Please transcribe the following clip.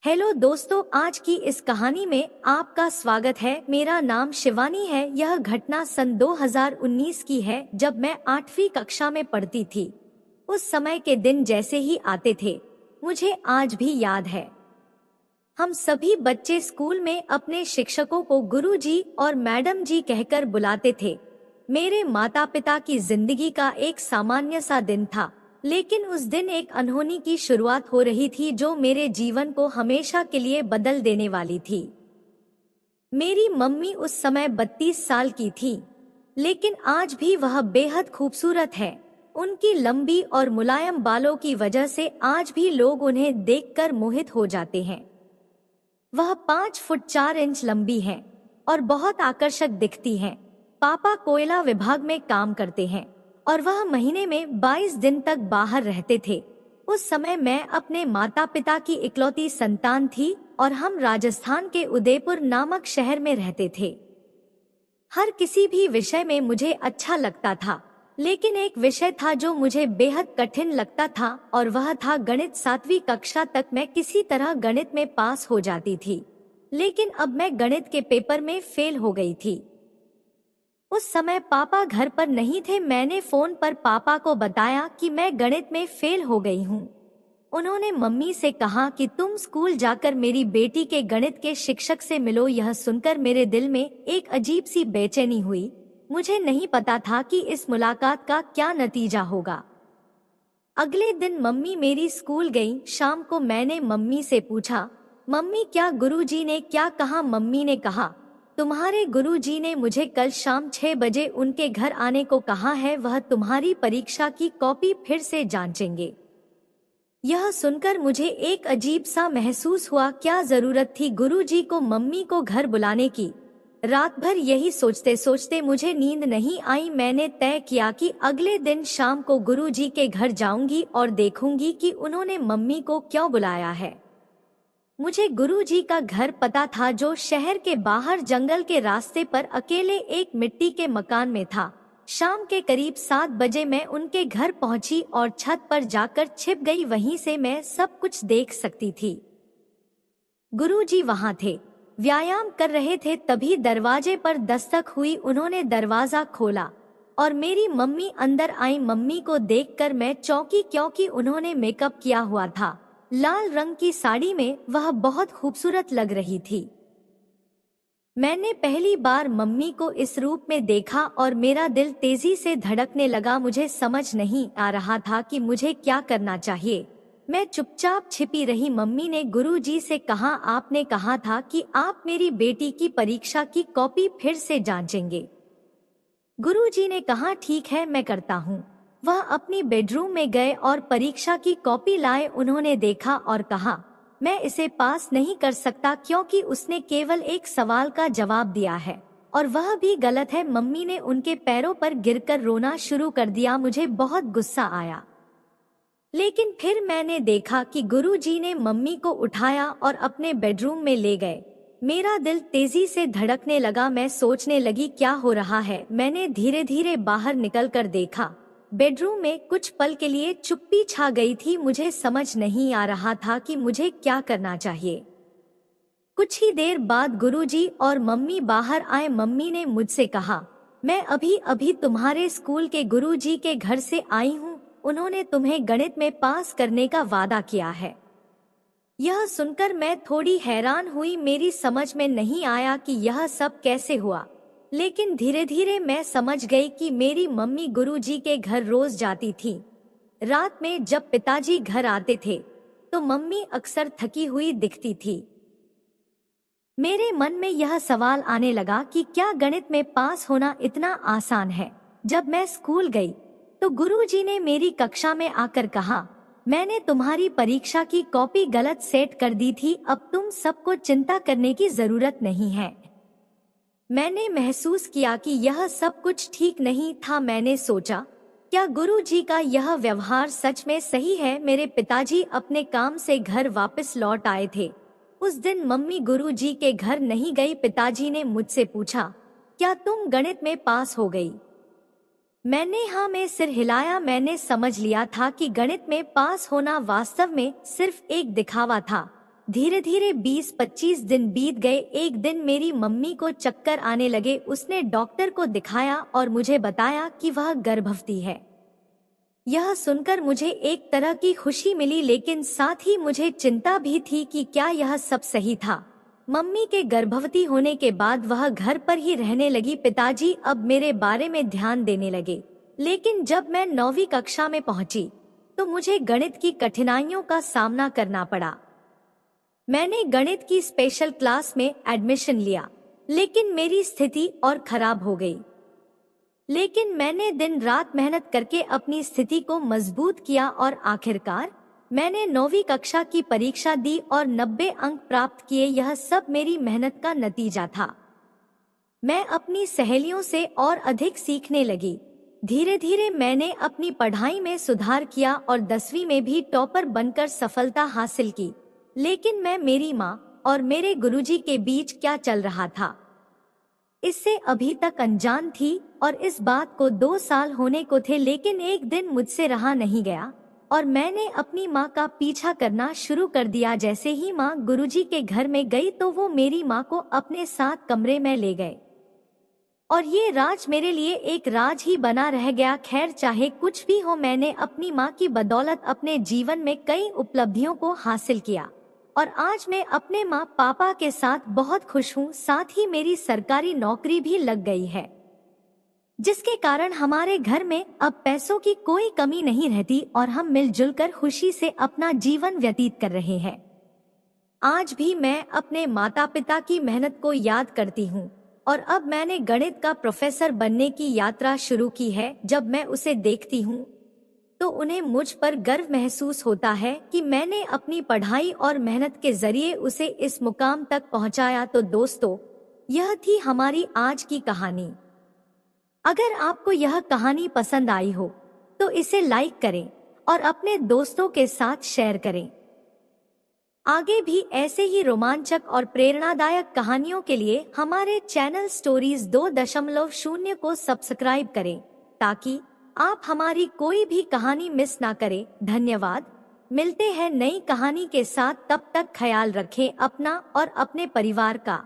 Hello दोस्तों, आज की इस कहानी में आपका स्वागत है। मेरा नाम शिवानी है। यह घटना सन 2019 की है, जब मैं 8वीं कक्षा में पढ़ती थी। उस समय के दिन जैसे ही आते थे, मुझे आज भी याद है। हम सभी बच्चे स्कूल में अपने शिक्षकों को गुरुजी और मैडम जी कहकर बुलाते थे। मेरे माता पिता की जिंदगी का एक सामान्य सा दिन था, लेकिन उस दिन एक अनहोनी की शुरुआत हो रही थी जो मेरे जीवन को हमेशा के लिए बदल देने वाली थी। मेरी मम्मी उस समय 32 साल की थी, लेकिन आज भी वह बेहद खूबसूरत है। उनकी लंबी और मुलायम बालों की वजह से आज भी लोग उन्हें देखकर मोहित हो जाते हैं। वह 5 फुट 4 इंच लंबी हैं और बहुत आकर्षक दिखती हैं। पापा कोयला विभाग में काम करते हैं और वह महीने में 22 दिन तक बाहर रहते थे। उस समय मैं अपने माता पिता की इकलौती संतान थी और हम राजस्थान के उदयपुर नामक शहर में रहते थे। हर किसी भी विषय में मुझे अच्छा लगता था, लेकिन एक विषय था जो मुझे बेहद कठिन लगता था और वह था गणित। 7वीं कक्षा तक मैं किसी तरह गणित में पास हो जाती थी, लेकिन अब मैं गणित के पेपर में फेल हो गई थी। उस समय पापा घर पर नहीं थे। मैंने फोन पर पापा को बताया कि मैं गणित में फेल हो गई हूँ। उन्होंने मम्मी से कहा कि तुम स्कूल जाकर मेरी बेटी के गणित के शिक्षक से मिलो। यह सुनकर मेरे दिल में एक अजीब सी बेचैनी हुई। मुझे नहीं पता था कि इस मुलाकात का क्या नतीजा होगा। अगले दिन मम्मी मेरी स्कूल गई। शाम को मैंने मम्मी से पूछा, मम्मी क्या गुरुजी ने क्या कहा? मम्मी ने कहा, तुम्हारे गुरुजी ने मुझे कल शाम 6 बजे उनके घर आने को कहा है। वह तुम्हारी परीक्षा की कॉपी फिर से जांचेंगे। यह सुनकर मुझे एक अजीब सा महसूस हुआ। क्या जरूरत थी गुरुजी को मम्मी को घर बुलाने की? रात भर यही सोचते सोचते मुझे नींद नहीं आई। मैंने तय किया कि अगले दिन शाम को गुरुजी के घर जाऊंगी और देखूंगी कि उन्होंने मम्मी को क्यों बुलाया है। मुझे गुरुजी का घर पता था, जो शहर के बाहर जंगल के रास्ते पर अकेले एक मिट्टी के मकान में था। शाम के करीब 7 बजे मैं उनके घर पहुंची और छत पर जाकर छिप गई। वहीं से मैं सब कुछ देख सकती थी। गुरुजी वहां थे, व्यायाम कर रहे थे। तभी दरवाजे पर दस्तक हुई। उन्होंने दरवाजा खोला और मेरी मम्मी अंदर आई। मम्मी को देखकर मैं चौंकी, क्योंकि उन्होंने मेकअप किया हुआ था। लाल रंग की साड़ी में वह बहुत खूबसूरत लग रही थी। मैंने पहली बार मम्मी को इस रूप में देखा और मेरा दिल तेजी से धड़कने लगा। मुझे समझ नहीं आ रहा था कि मुझे क्या करना चाहिए। मैं चुपचाप छिपी रही। मम्मी ने गुरुजी से कहा, आपने कहा था कि आप मेरी बेटी की परीक्षा की कॉपी फिर से जांचेंगे। गुरुजी ने कहा, ठीक है, मैं करता हूँ। वह अपनी बेडरूम में गए और परीक्षा की कॉपी लाए। उन्होंने देखा और कहा, मैं इसे पास नहीं कर सकता क्योंकि उसने केवल एक सवाल का जवाब दिया है और वह भी गलत है। मम्मी ने उनके पैरों पर गिरकर रोना शुरू कर दिया। मुझे बहुत गुस्सा आया, लेकिन फिर मैंने देखा कि गुरुजी ने मम्मी को उठाया और अपने बेडरूम में ले गए। मेरा दिल तेजी से धड़कने लगा। मैं सोचने लगी, क्या हो रहा है? मैंने धीरे धीरे बाहर निकलकर देखा। बेडरूम में कुछ पल के लिए चुप्पी छा गई थी। मुझे समझ नहीं आ रहा था कि मुझे क्या करना चाहिए। कुछ ही देर बाद गुरुजी और मम्मी बाहर आए। मम्मी ने मुझसे कहा, मैं अभी अभी तुम्हारे स्कूल के गुरुजी के घर से आई हूँ। उन्होंने तुम्हें गणित में पास करने का वादा किया है। यह सुनकर मैं थोड़ी हैरान हुई। मेरी समझ में नहीं आया कि यह सब कैसे हुआ, लेकिन धीरे धीरे मैं समझ गई कि मेरी मम्मी गुरुजी के घर रोज जाती थी। रात में जब पिताजी घर आते थे तो मम्मी अक्सर थकी हुई दिखती थी। मेरे मन में यह सवाल आने लगा कि क्या गणित में पास होना इतना आसान है? जब मैं स्कूल गई तो गुरुजी ने मेरी कक्षा में आकर कहा, मैंने तुम्हारी परीक्षा की कॉपी गलत सेट कर दी थी। अब तुम सबको चिंता करने की जरूरत नहीं है। मैंने महसूस किया कि यह सब कुछ ठीक नहीं था। मैंने सोचा, क्या गुरुजी का यह व्यवहार सच में सही है? मेरे पिताजी अपने काम से घर वापस लौट आए थे। उस दिन मम्मी गुरुजी के घर नहीं गई। पिताजी ने मुझसे पूछा, क्या तुम गणित में पास हो गई? मैंने हाँ में सिर हिलाया। मैंने समझ लिया था कि गणित में पास होना वास्तव में सिर्फ एक दिखावा था। धीरे धीरे 20-25 दिन बीत गए। एक दिन मेरी मम्मी को चक्कर आने लगे। उसने डॉक्टर को दिखाया और मुझे बताया कि वह गर्भवती है। यह सुनकर मुझे एक तरह की खुशी मिली, लेकिन साथ ही मुझे चिंता भी थी कि क्या यह सब सही था। मम्मी के गर्भवती होने के बाद वह घर पर ही रहने लगी। पिताजी अब मेरे बारे में ध्यान देने लगे। लेकिन जब मैं 9वीं कक्षा में पहुंची तो मुझे गणित की कठिनाइयों का सामना करना पड़ा। मैंने गणित की स्पेशल क्लास में एडमिशन लिया, लेकिन मेरी स्थिति और खराब हो गई। लेकिन मैंने दिन रात मेहनत करके अपनी स्थिति को मजबूत किया और आखिरकार मैंने 9वीं कक्षा की परीक्षा दी और 90 अंक प्राप्त किए। यह सब मेरी मेहनत का नतीजा था। मैं अपनी सहेलियों से और अधिक सीखने लगी। धीरे धीरे मैंने अपनी पढ़ाई में सुधार किया और 10वीं में भी टॉपर बनकर सफलता हासिल की। लेकिन मैं मेरी माँ और मेरे गुरुजी के बीच क्या चल रहा था, इससे अभी तक अनजान थी और इस बात को 2 साल होने को थे। लेकिन एक दिन मुझसे रहा नहीं गया और मैंने अपनी माँ का पीछा करना शुरू कर दिया। जैसे ही माँ गुरुजी के घर में गई तो वो मेरी माँ को अपने साथ कमरे में ले गए और ये राज मेरे लिए एक राज ही बना रह गया। खैर, चाहे कुछ भी हो, मैंने अपनी माँ की बदौलत अपने जीवन में कई उपलब्धियों को हासिल किया और आज मैं अपने माँ पापा के साथ बहुत खुश हूँ। साथ ही मेरी सरकारी नौकरी भी लग गई है, जिसके कारण हमारे घर में अब पैसों की कोई कमी नहीं रहती और हम मिलजुल कर खुशी से अपना जीवन व्यतीत कर रहे हैं। आज भी मैं अपने माता पिता की मेहनत को याद करती हूँ और अब मैंने गणित का प्रोफेसर बनने की यात्रा शुरू की है। जब मैं उसे देखती हूँ तो उन्हें मुझ पर गर्व महसूस होता है कि मैंने अपनी पढ़ाई और मेहनत के जरिए उसे इस मुकाम तक पहुँचाया। तो दोस्तों, यह थी हमारी आज की कहानी। अगर आपको यह कहानी पसंद आई हो तो इसे लाइक करें और अपने दोस्तों के साथ शेयर करें। आगे भी ऐसे ही रोमांचक और प्रेरणादायक कहानियों के लिए हमारे चैनल स्टोरीज 2.0 को सब्सक्राइब करें ताकि आप हमारी कोई भी कहानी मिस ना करें। धन्यवाद। मिलते हैं नई कहानी के साथ। तब तक ख्याल रखें अपना और अपने परिवार का।